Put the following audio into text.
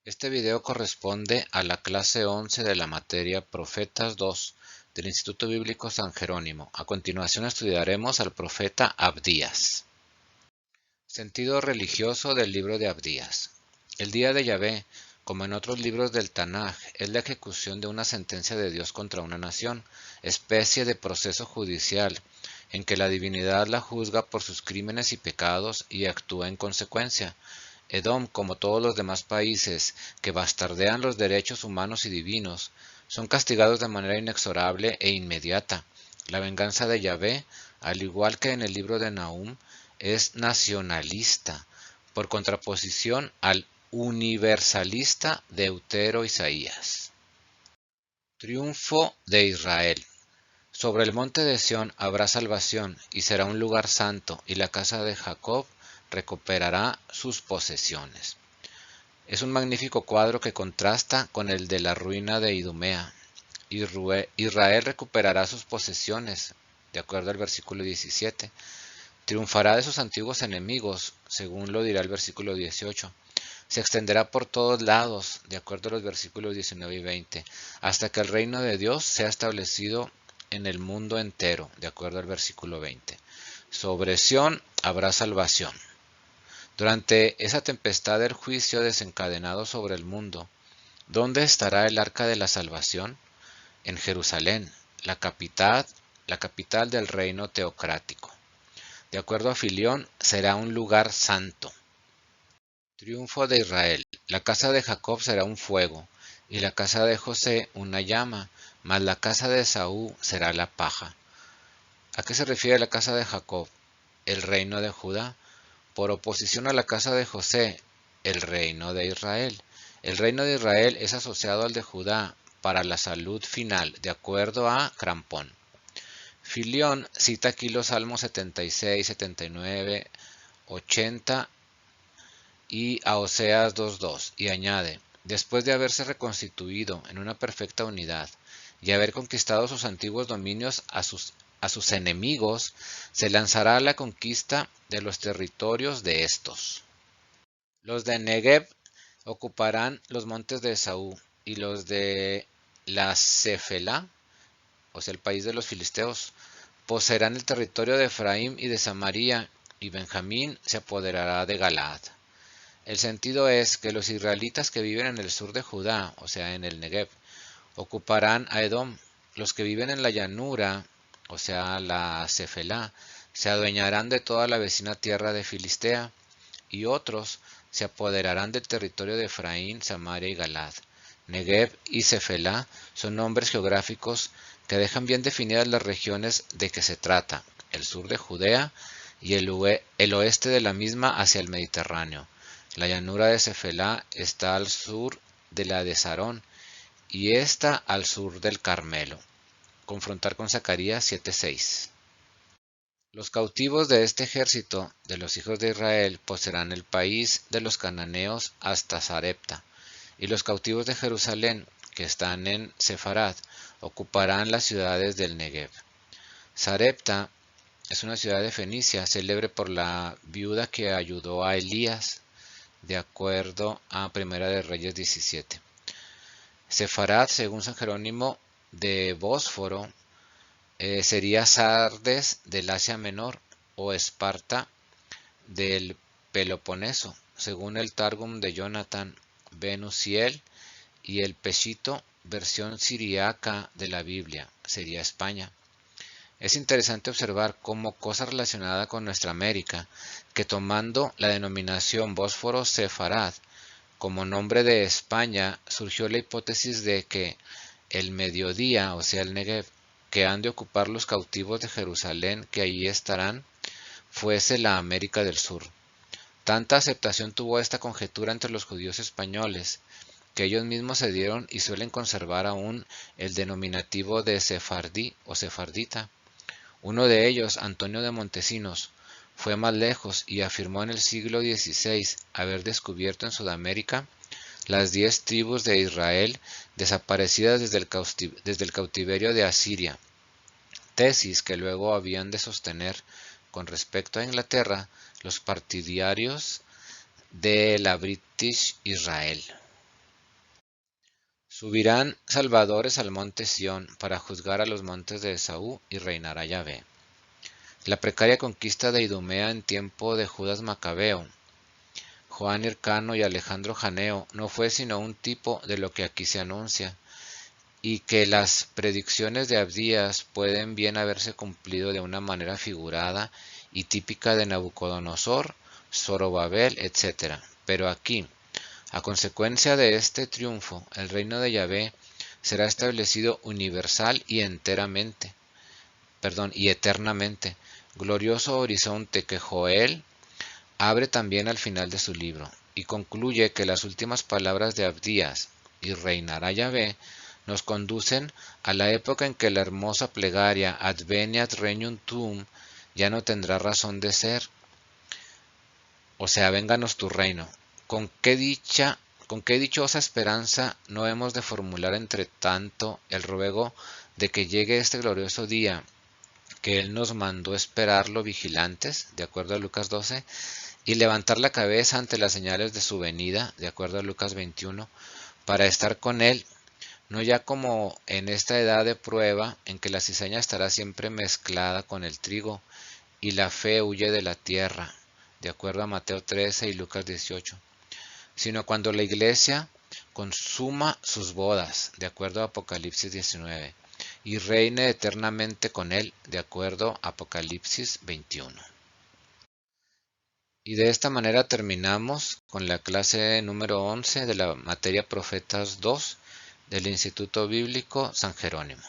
Este video corresponde a la clase 11 de la materia Profetas 2 del Instituto Bíblico San Jerónimo. A continuación estudiaremos al profeta Abdías. Sentido religioso del libro de Abdías. El día de Yahvé, como en otros libros del Tanaj, es la ejecución de una sentencia de Dios contra una nación, especie de proceso judicial, en que la divinidad la juzga por sus crímenes y pecados y actúa en consecuencia. Edom, como todos los demás países que bastardean los derechos humanos y divinos, son castigados de manera inexorable e inmediata. La venganza de Yahvé, al igual que en el libro de Nahum, es nacionalista, por contraposición al universalista Deutero Isaías. Triunfo de Israel. Sobre el monte de Sión habrá salvación, y será un lugar santo, y la casa de Jacob recuperará sus posesiones. Es un magnífico cuadro que contrasta con el de la ruina de Idumea. Israel recuperará sus posesiones, de acuerdo al versículo 17. Triunfará de sus antiguos enemigos, según lo dirá el versículo 18. Se extenderá por todos lados, de acuerdo a los versículos 19 y 20, hasta que el reino de Dios sea establecido en el mundo entero, de acuerdo al versículo 20. Sobre Sión habrá salvación. Durante esa tempestad del juicio desencadenado sobre el mundo, ¿dónde estará el arca de la salvación? En Jerusalén, la capital del reino teocrático. De acuerdo a Filión, será un lugar santo. Triunfo de Israel. La casa de Jacob será un fuego, y la casa de José una llama, mas la casa de Esaú será la paja. ¿A qué se refiere la casa de Jacob? El reino de Judá. Por oposición a la casa de José, el reino de Israel. El reino de Israel es asociado al de Judá para la salud final, de acuerdo a Crampón. Filión cita aquí los Salmos 76, 79, 80 y a Oseas 2.2 y añade, después de haberse reconstituido en una perfecta unidad y haber conquistado sus antiguos dominios a sus enemigos, se lanzará a la conquista de los territorios de estos. Los de Negev ocuparán los montes de Esaú, y los de la Cefelá, o sea el país de los filisteos, poseerán el territorio de Efraín y de Samaria, y Benjamín se apoderará de Galaad. El sentido es que los israelitas que viven en el sur de Judá, o sea en el Negev, ocuparán a Edom. Los que viven en la llanura, o sea la Cefelá, se adueñarán de toda la vecina tierra de Filistea, y otros se apoderarán del territorio de Efraín, Samaria y Galad. Negev y Cefelá son nombres geográficos que dejan bien definidas las regiones de que se trata, el sur de Judea y el oeste de la misma hacia el Mediterráneo. La llanura de Cefelá está al sur de la de Sarón y esta al sur del Carmelo. Confrontar con Zacarías 7:6. Los cautivos de este ejército de los hijos de Israel poseerán el país de los cananeos hasta Sarepta, y los cautivos de Jerusalén, que están en Sefarad, ocuparán las ciudades del Negev. Sarepta es una ciudad de Fenicia, célebre por la viuda que ayudó a Elías, de acuerdo a Primera de Reyes 17. Sefarad, según San Jerónimo de Bósforo, sería Sardes del Asia Menor o Esparta del Peloponeso, según el Targum de Jonathan ben Uziel, y el Peshito, versión siriaca de la Biblia, sería España. Es interesante observar cómo cosa relacionada con nuestra América, que tomando la denominación Bósforo Sefarad como nombre de España, surgió la hipótesis de que el mediodía, o sea el Negev, que han de ocupar los cautivos de Jerusalén que allí estarán, fuese la América del Sur. Tanta aceptación tuvo esta conjetura entre los judíos españoles, que ellos mismos se dieron y suelen conservar aún el denominativo de sefardí o sefardita. Uno de ellos, Antonio de Montesinos, fue más lejos y afirmó en el siglo XVI haber descubierto en Sudamérica las 10 tribus de Israel desaparecidas desde el cautiverio de Asiria, tesis que luego habían de sostener con respecto a Inglaterra los partidarios de la British Israel. Subirán salvadores al monte Sión para juzgar a los montes de Esaú y reinará Yahvé. La precaria conquista de Idumea en tiempo de Judas Macabeo, Joan Hircano y Alejandro Janeo no fue sino un tipo de lo que aquí se anuncia, y que las predicciones de Abdías pueden bien haberse cumplido de una manera figurada y típica de Nabucodonosor, Zorobabel, etc. Pero aquí, a consecuencia de este triunfo, el reino de Yahvé será establecido universal y eternamente. Glorioso horizonte que Joel abre también al final de su libro, y concluye que las últimas palabras de Abdías, y reinará Yahvé, nos conducen a la época en que la hermosa plegaria Adveniat regnum tuum ya no tendrá razón de ser, o sea, vénganos tu reino. Con qué dichosa esperanza no hemos de formular entre tanto el ruego de que llegue este glorioso día, que Él nos mandó esperarlo vigilantes, de acuerdo a Lucas 12, y levantar la cabeza ante las señales de su venida, de acuerdo a Lucas 21, para estar con Él, no ya como en esta edad de prueba en que la cizaña estará siempre mezclada con el trigo y la fe huye de la tierra, de acuerdo a Mateo 13 y Lucas 18, sino cuando la iglesia consuma sus bodas, de acuerdo a Apocalipsis 19, y reine eternamente con Él, de acuerdo a Apocalipsis 21. Y de esta manera terminamos con la clase número 11 de la materia Profetas 2 del Instituto Bíblico San Jerónimo.